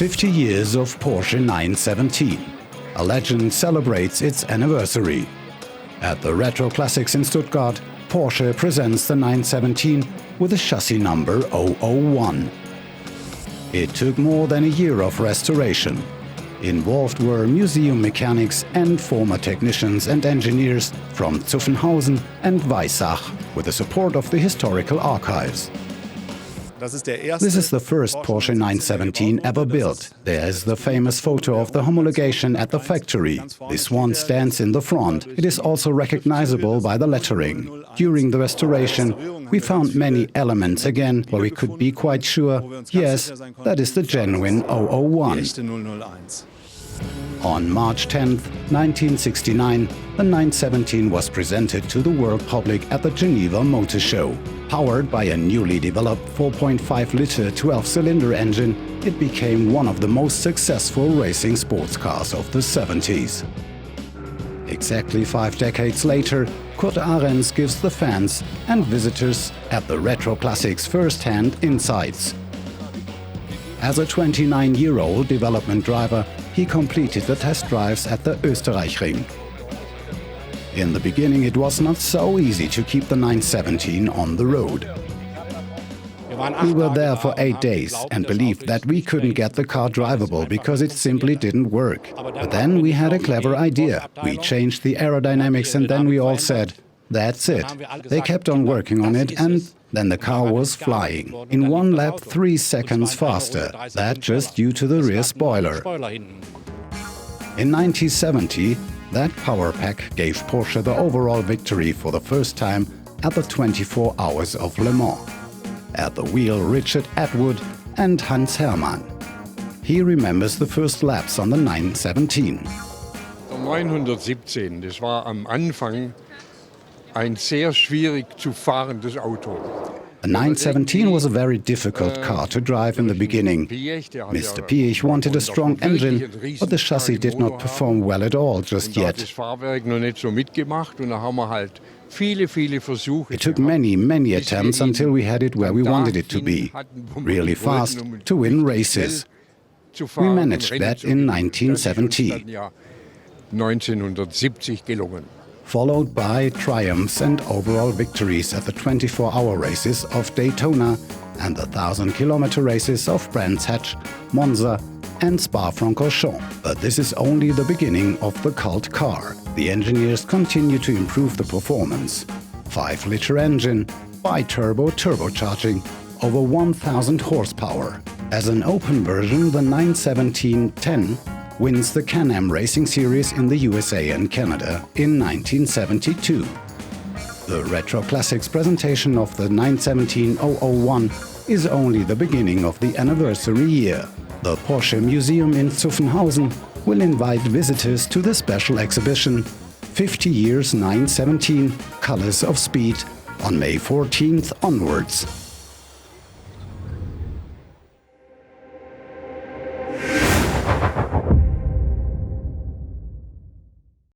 50 years of Porsche 917. A legend celebrates its anniversary. At the Retro Classics in Stuttgart, Porsche presents the 917 with a chassis number 001. It took more than a year of restoration. Involved were museum mechanics and former technicians and engineers from Zuffenhausen and Weissach, with the support of the historical archives. This is the first Porsche 917 ever built. There is the famous photo of the homologation at the factory. This one stands in the front. It is also recognizable by the lettering. During the restoration, we found many elements again where we could be quite sure, yes, that is the genuine 001. On March 10, 1969, the 917 was presented to the world public at the Geneva Motor Show. Powered by a newly developed 4.5-liter 12-cylinder engine, it became one of the most successful racing sports cars of the 70s. Exactly 5 decades later, Kurt Ahrens gives the fans and visitors at the Retro Classics first-hand insights. As a 29-year-old development driver, he completed the test drives at the Österreichring. In the beginning, it was not so easy to keep the 917 on the road. We were there for 8 days and believed that we couldn't get the car drivable because it simply didn't work. But then we had a clever idea. We changed the aerodynamics and then we all said, that's it. They kept on working on it and then the car was flying. In one lap 3 seconds faster. That just due to the rear spoiler. In 1970, that power pack gave Porsche the overall victory for the first time at the 24 Hours of Le Mans. At the wheel, Richard Atwood and Hans Herrmann. He remembers the first laps on the 917. Der 917, das war am Anfang ein sehr schwierig zu fahrendes Auto. The 917 was a very difficult car to drive in the beginning. Mr. Piech wanted a strong engine, but the chassis did not perform well at all just yet. It took many attempts until we had it where we wanted it to be. Really fast, to win races. We managed that in 1970. Followed by triumphs and overall victories at the 24-hour races of Daytona and the 1,000-kilometer races of Brands Hatch, Monza and Spa-Francorchamps. But this is only the beginning of the cult car. The engineers continue to improve the performance. 5-liter engine, bi-turbo turbocharging, over 1,000 horsepower. As an open version, the 917-10 wins the Can-Am Racing Series in the USA and Canada in 1972. The Retro Classics presentation of the 917-001 is only the beginning of the anniversary year. The Porsche Museum in Zuffenhausen will invite visitors to the special exhibition 50 Years 917 Colors of Speed on May 14th onwards.